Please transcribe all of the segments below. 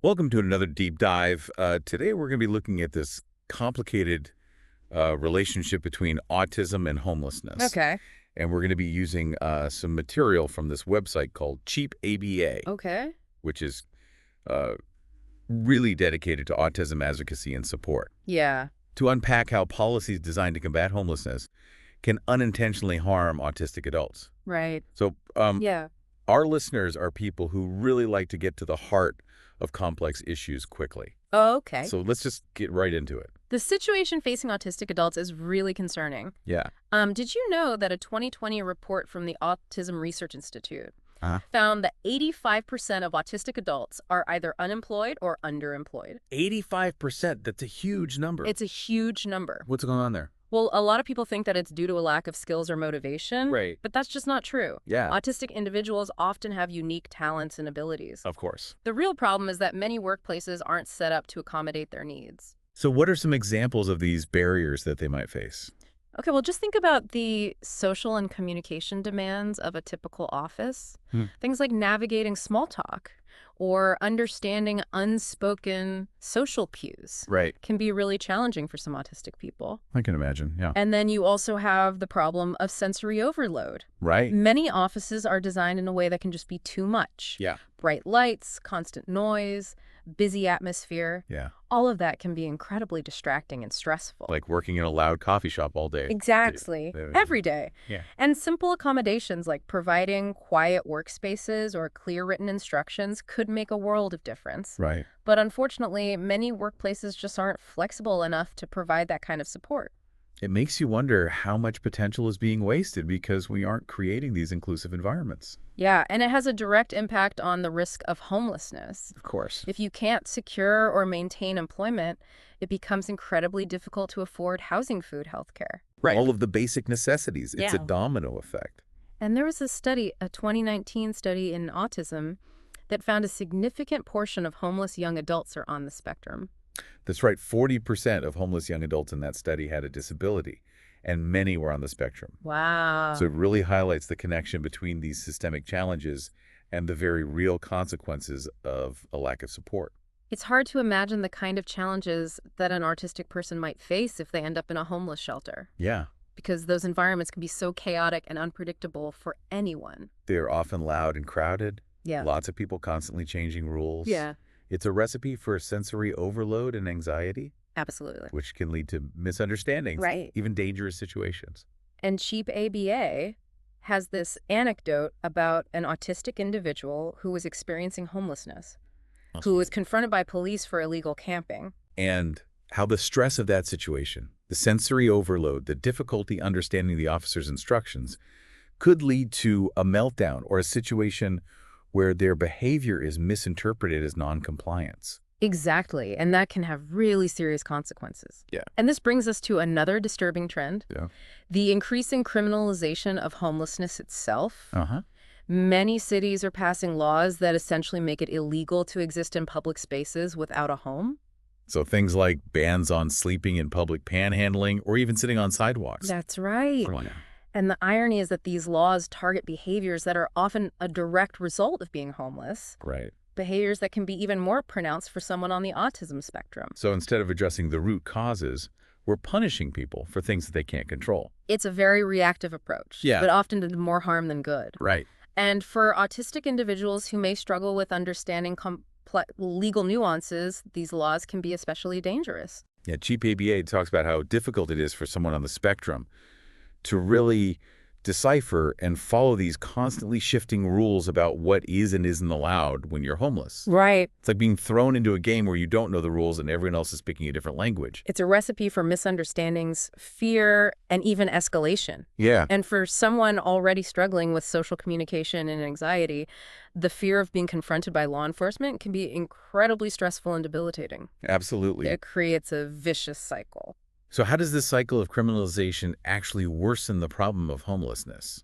Welcome to another deep dive. Today we're going to be looking at this complicated relationship between autism and homelessness. Okay. And we're going to be using some material from this website called Cheap ABA, Okay. which is uh, really dedicated to autism advocacy and support, Yeah. to unpack how policies designed to combat homelessness can unintentionally harm autistic adults. Right. So Yeah. our listeners are people who really like to get to the heart of complex issues quickly. Oh, okay. So let's just get right into it. The situation facing autistic adults is really concerning. Yeah. Did you know that a 2020 report from the Autism Research Institute Uh-huh. found that 85% of autistic adults are either unemployed or underemployed? 85%, that's a huge number. It's a huge number. What's going on there? Well, a lot of people think that it's due to a lack of skills or motivation, Right. but that's just not true. Yeah, Autistic individuals often have unique talents and abilities. of course. The real problem is that many workplaces aren't set up to accommodate their needs. So what are some examples of these barriers that they might face? Okay, well, just think about the social and communication demands of a typical office. Things like navigating small talk or understanding unspoken social cues Right. can be really challenging for some autistic people. I can imagine, yeah. And then you also have the problem of sensory overload. Right? Many offices are designed in a way that can just be too much. Yeah. Bright lights, constant noise, busy atmosphere. Yeah. All of that can be incredibly distracting and stressful. Like working in a loud coffee shop all day. Exactly. Yeah. Every day. Yeah. And simple accommodations like providing quiet workspaces or clear written instructions could make a world of difference. Right. But unfortunately, many workplaces just aren't flexible enough to provide that kind of support. It makes you wonder how much potential is being wasted because we aren't creating these inclusive environments. Yeah, and it has a direct impact on the risk of homelessness. Of course. If you can't secure or maintain employment, it becomes incredibly difficult to afford housing, food, healthcare. Right. All of the basic necessities. It's a Yeah. domino effect. And there was a study, a 2019 study in autism, that found a significant portion of homeless young adults are on the spectrum. That's right. 40% of homeless young adults in that study had a disability, and many were on the spectrum. Wow. So it really highlights the connection between these systemic challenges and the very real consequences of a lack of support. It's hard to imagine the kind of challenges that an autistic person might face if they end up in a homeless shelter, Yeah. because those environments can be so chaotic and unpredictable for anyone. They're often loud and crowded. Yeah. Lots of people constantly changing rules. Yeah, It's a recipe for sensory overload and anxiety, absolutely. which can lead to misunderstandings, Right. even dangerous situations. And Cheap ABA has this anecdote about an autistic individual who was experiencing homelessness, who was confronted by police for illegal camping. And how the stress of that situation, the sensory overload, the difficulty understanding the officer's instructions, could lead to a meltdown or a situation where their behavior is misinterpreted as noncompliance. Exactly, and that can have really serious consequences. Yeah. And this brings us to another disturbing trend, Yeah. the increasing criminalization of homelessness itself. Uh-huh. Many cities are passing laws that essentially make it illegal to exist in public spaces without a home. So things like bans on sleeping in public panhandling or even sitting on sidewalks. That's right. Oh, yeah. And the irony is that these laws target behaviors that are often a direct result of being homeless, Right. behaviors that can be even more pronounced for someone on the autism spectrum. So instead of addressing the root causes, we're punishing people for things that they can't control. It's a very reactive approach, Yeah. but often does more harm than good. Right. And for autistic individuals who may struggle with understanding legal nuances, these laws can be especially dangerous. Yeah, Cheap ABA talks about how difficult it is for someone on the spectrum to really decipher and follow these constantly shifting rules about what is and isn't allowed when you're homeless. Right. It's like being thrown into a game where you don't know the rules and everyone else is speaking a different language. It's a recipe for misunderstandings, fear, and even escalation. Yeah. And for someone already struggling with social communication and anxiety, the fear of being confronted by law enforcement can be incredibly stressful and debilitating. Absolutely. It creates a vicious cycle. So how does this cycle of criminalization actually worsen the problem of homelessness,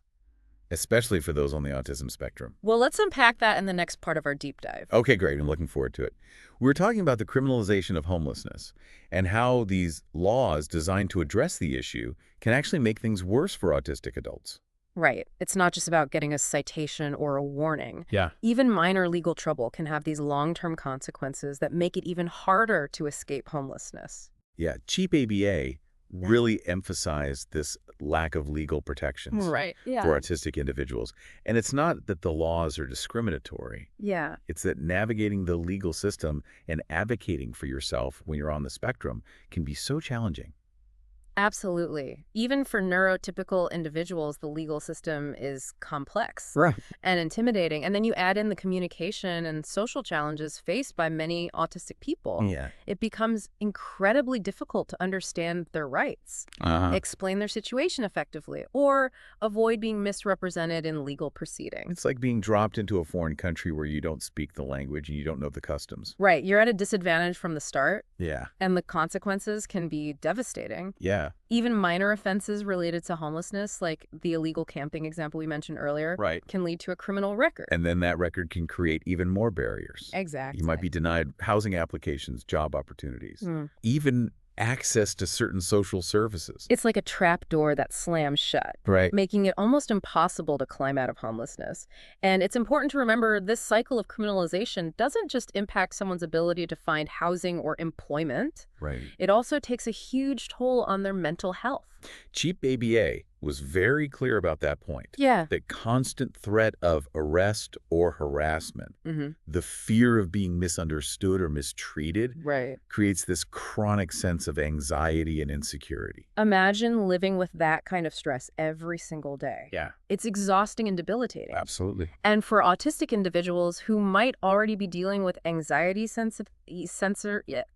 especially for those on the autism spectrum? Well, let's unpack that in the next part of our deep dive. Okay, great. I'm looking forward to it. We're talking about the criminalization of homelessness and how these laws designed to address the issue can actually make things worse for autistic adults. Right. It's not just about getting a citation or a warning. Yeah. Even minor legal trouble can have these long-term consequences that make it even harder to escape homelessness. Yeah, cheap ABA really emphasized this lack of legal protections Right. Yeah. for autistic individuals. And it's not that the laws are discriminatory. Yeah. It's that navigating the legal system and advocating for yourself when you're on the spectrum can be so challenging. Absolutely. Even for neurotypical individuals, the legal system is complex Right. and intimidating. And then you add in the communication and social challenges faced by many autistic people. Yeah. It becomes incredibly difficult to understand their rights, explain their situation effectively, or avoid being misrepresented in legal proceedings. It's like being dropped into a foreign country where you don't speak the language and you don't know the customs. Right. You're at a disadvantage from the start, Yeah. and the consequences can be devastating. Yeah. Even minor offenses related to homelessness, like the illegal camping example we mentioned earlier, Right. can lead to a criminal record. And then that record can create even more barriers. Exactly. You might be denied housing applications, job opportunities, Mm. even access to certain social services. It's like a trap door that slams shut, Right. making it almost impossible to climb out of homelessness. And it's important to remember this cycle of criminalization doesn't just impact someone's ability to find housing or employment. Right. It also takes a huge toll on their mental health. Cheap ABA was very clear about that point. Yeah. The constant threat of arrest or harassment, Mm-hmm. the fear of being misunderstood or mistreated, Right. creates this chronic sense of anxiety and insecurity. Imagine living with that kind of stress every single day. Yeah, It's exhausting and debilitating. absolutely. And for autistic individuals who might already be dealing with anxiety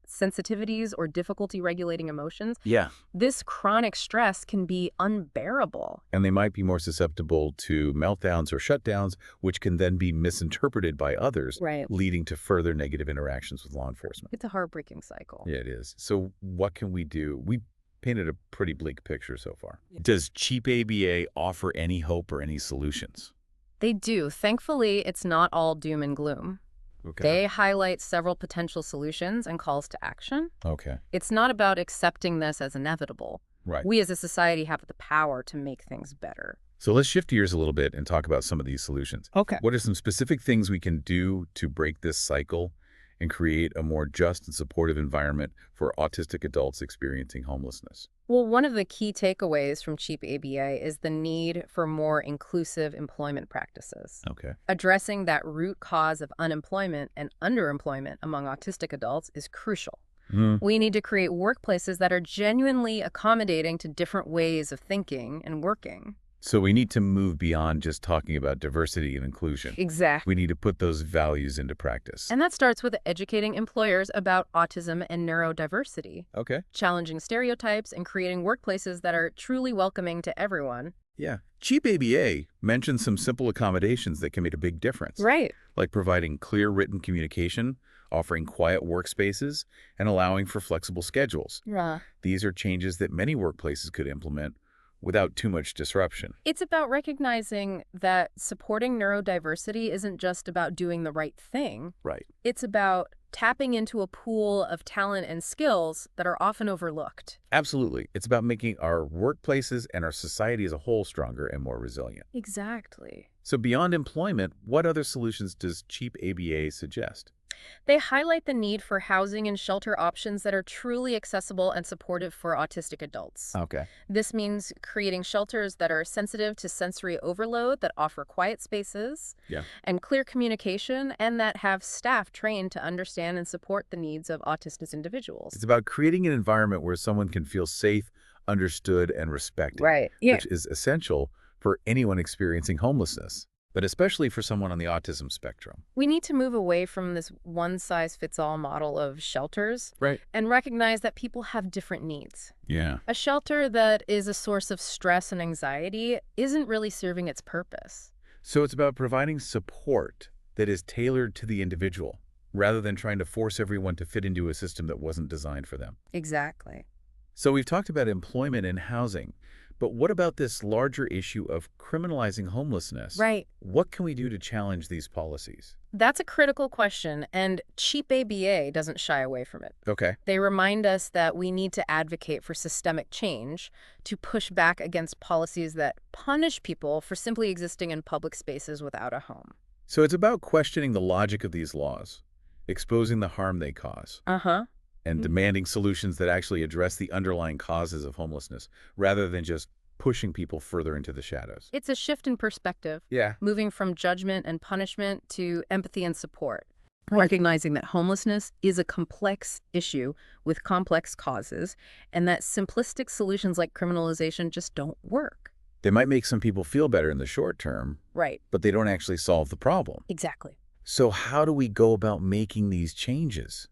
sensitivities or difficulty regulating emotions, Yeah. this chronic stress can be unbearable. And they might be more susceptible to meltdowns or shutdowns, which can then be misinterpreted by others, Right. leading to further negative interactions with law enforcement. It's a heartbreaking cycle. Yeah, it is. So what can we do? We painted a pretty bleak picture so far. Does cheap ABA offer any hope or any solutions? They do. Thankfully, it's not all doom and gloom. Okay. They highlight several potential solutions and calls to action. Okay. It's not about accepting this as inevitable. Right. We as a society have the power to make things better. So let's shift gears a little bit and talk about some of these solutions. Okay. What are some specific things we can do to break this cycle and create a more just and supportive environment for autistic adults experiencing homelessness? Well, one of the key takeaways from Cheap ABA is the need for more inclusive employment practices. Okay. Addressing that root cause of unemployment and underemployment among autistic adults is crucial. We need to create workplaces that are genuinely accommodating to different ways of thinking and working. So we need to move beyond just talking about diversity and inclusion. Exactly. We need to put those values into practice. And that starts with educating employers about autism and neurodiversity, Okay. challenging stereotypes, and creating workplaces that are truly welcoming to everyone. Yeah. Cheap ABA mentions some simple accommodations that can make a big difference. Right. Like providing clear written communication, offering quiet workspaces, and allowing for flexible schedules. Yeah. These are changes that many workplaces could implement without too much disruption. It's about recognizing that supporting neurodiversity isn't just about doing the right thing. Right. It's about tapping into a pool of talent and skills that are often overlooked. Absolutely. It's about making our workplaces and our society as a whole stronger and more resilient. Exactly. So beyond employment, what other solutions does Cheap ABA suggest? They highlight the need for housing and shelter options that are truly accessible and supportive for autistic adults. Okay. This means creating shelters that are sensitive to sensory overload, that offer quiet spaces, Yeah. and clear communication, and that have staff trained to understand and support the needs of autistic individuals. It's about creating an environment where someone can feel safe, understood, and respected. Right. Yeah. Which is essential for anyone experiencing homelessness, but especially for someone on the autism spectrum. We need to move away from this one-size-fits-all model of shelters Right. and recognize that people have different needs. Yeah. A shelter that is a source of stress and anxiety isn't really serving its purpose. So it's about providing support that is tailored to the individual, rather than trying to force everyone to fit into a system that wasn't designed for them. Exactly. So we've talked about employment and housing, But what about this larger issue of criminalizing homelessness? Right. What can we do to challenge these policies? That's a critical question, and cheap ABA doesn't shy away from it. Okay. They remind us that we need to advocate for systemic change to push back against policies that punish people for simply existing in public spaces without a home. So it's about questioning the logic of these laws, exposing the harm they cause, Uh-huh. and demanding solutions that actually address the underlying causes of homelessness, rather than just pushing people further into the shadows. It's a shift in perspective, Yeah. moving from judgment and punishment to empathy and support. Recognizing that homelessness is a complex issue with complex causes, and that simplistic solutions like criminalization just don't work. They might make some people feel better in the short term, Right. but they don't actually solve the problem. Exactly. So how do we go about making these changes?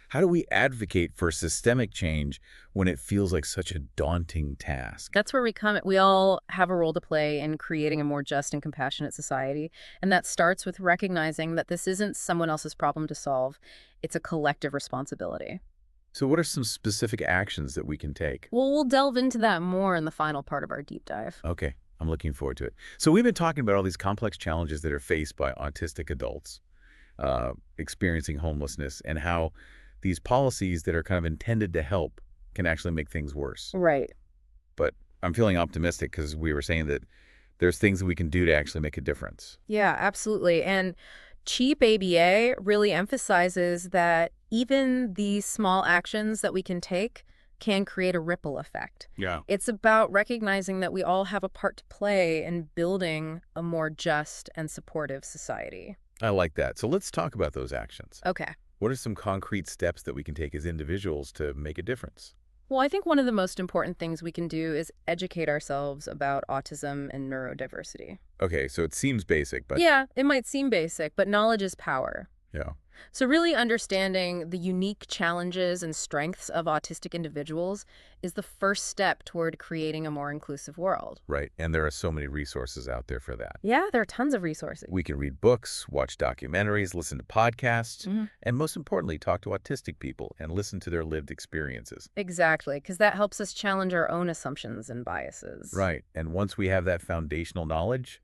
How do we advocate for systemic change when it feels like such a daunting task? That's where we come. We all have a role to play in creating a more just and compassionate society. And that starts with recognizing that this isn't someone else's problem to solve. It's a collective responsibility. So what are some specific actions that we can take? Well, we'll delve into that more in the final part of our deep dive. Okay, I'm looking forward to it. So we've been talking about all these complex challenges that are faced by autistic adults experiencing homelessness, and how these policies that are kind of intended to help can actually make things worse. Right. But I'm feeling optimistic because we were saying that there's things that we can do to actually make a difference. Yeah, absolutely. And cheap ABA really emphasizes that even these small actions that we can take can create a ripple effect. Yeah. It's about recognizing that we all have a part to play in building a more just and supportive society. I like that. So let's talk about those actions. Okay. What are some concrete steps that we can take as individuals to make a difference? Well, I think one of the most important things we can do is educate ourselves about autism and neurodiversity. Okay, so it seems basic, but Yeah, it might seem basic, but knowledge is power. yeah. So really understanding the unique challenges and strengths of autistic individuals is the first step toward creating a more inclusive world. Right. And there are so many resources out there for that. Yeah, there are tons of resources. We can read books, watch documentaries, listen to podcasts, Mhm. and most importantly, talk to autistic people and listen to their lived experiences. Exactly, because that helps us challenge our own assumptions and biases. Right. And once we have that foundational knowledge,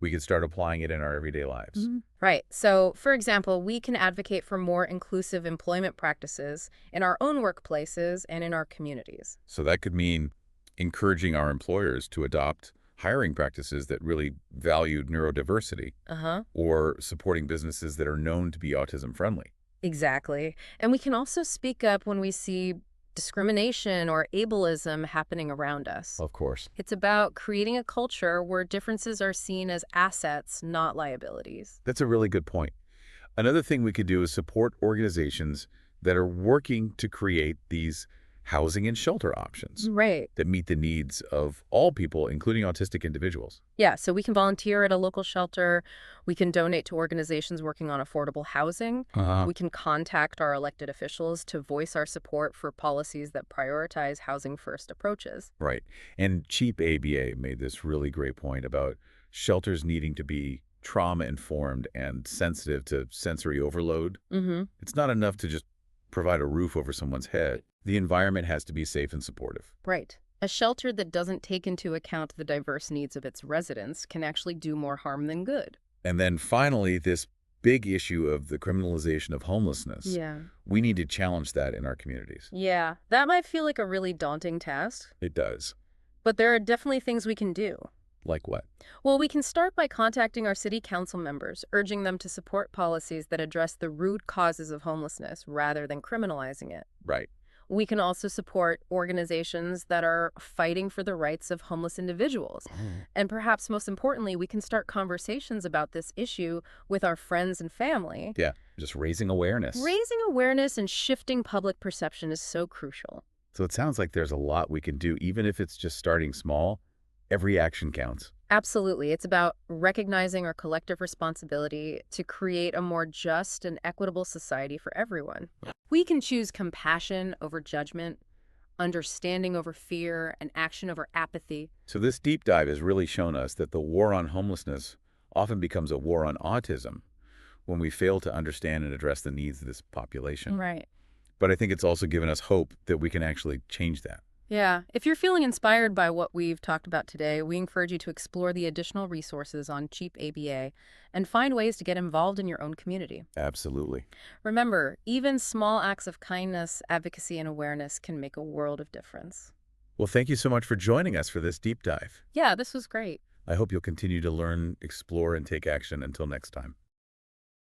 we can start applying it in our everyday lives. Right. So, for example, we can advocate for more inclusive employment practices in our own workplaces and in our communities. So that could mean encouraging our employers to adopt hiring practices that really value neurodiversity, Uh-huh. or supporting businesses that are known to be autism friendly. Exactly. And we can also speak up when we see discrimination or ableism happening around us. Of course. It's about creating a culture where differences are seen as assets, not liabilities. That's a really good point. Another thing we could do is support organizations that are working to create these housing and shelter options Right. that meet the needs of all people, including autistic individuals. Yeah, so we can volunteer at a local shelter. We can donate to organizations working on affordable housing. We can contact our elected officials to voice our support for policies that prioritize housing-first approaches. Right. And Cheap ABA made this really great point about shelters needing to be trauma-informed and sensitive to sensory overload. Mm-hmm. It's not enough to just provide a roof over someone's head. The environment has to be safe and supportive. Right. A shelter that doesn't take into account the diverse needs of its residents can actually do more harm than good. And then finally, this big issue of the criminalization of homelessness. Yeah. We need to challenge that in our communities. Yeah, that might feel like a really daunting task, It does. but there are definitely things we can do. Like what? Well, we can start by contacting our city council members, urging them to support policies that address the root causes of homelessness rather than criminalizing it. Right. We can also support organizations that are fighting for the rights of homeless individuals. And perhaps most importantly, we can start conversations about this issue with our friends and family. Yeah, just raising awareness. Raising awareness and shifting public perception is so crucial. So it sounds like there's a lot we can do, even if it's just starting small. Every action counts. Absolutely. It's about recognizing our collective responsibility to create a more just and equitable society for everyone. We can choose compassion over judgment, understanding over fear, and action over apathy. So this deep dive has really shown us that the war on homelessness often becomes a war on autism when we fail to understand and address the needs of this population. Right. But I think it's also given us hope that we can actually change that. Yeah. If you're feeling inspired by what we've talked about today, we encourage you to explore the additional resources on Cheap ABA and find ways to get involved in your own community. Absolutely. Remember, even small acts of kindness, advocacy, and awareness can make a world of difference. Well, thank you so much for joining us for this deep dive. Yeah, this was great. I hope you'll continue to learn, explore, and take action. Until next time.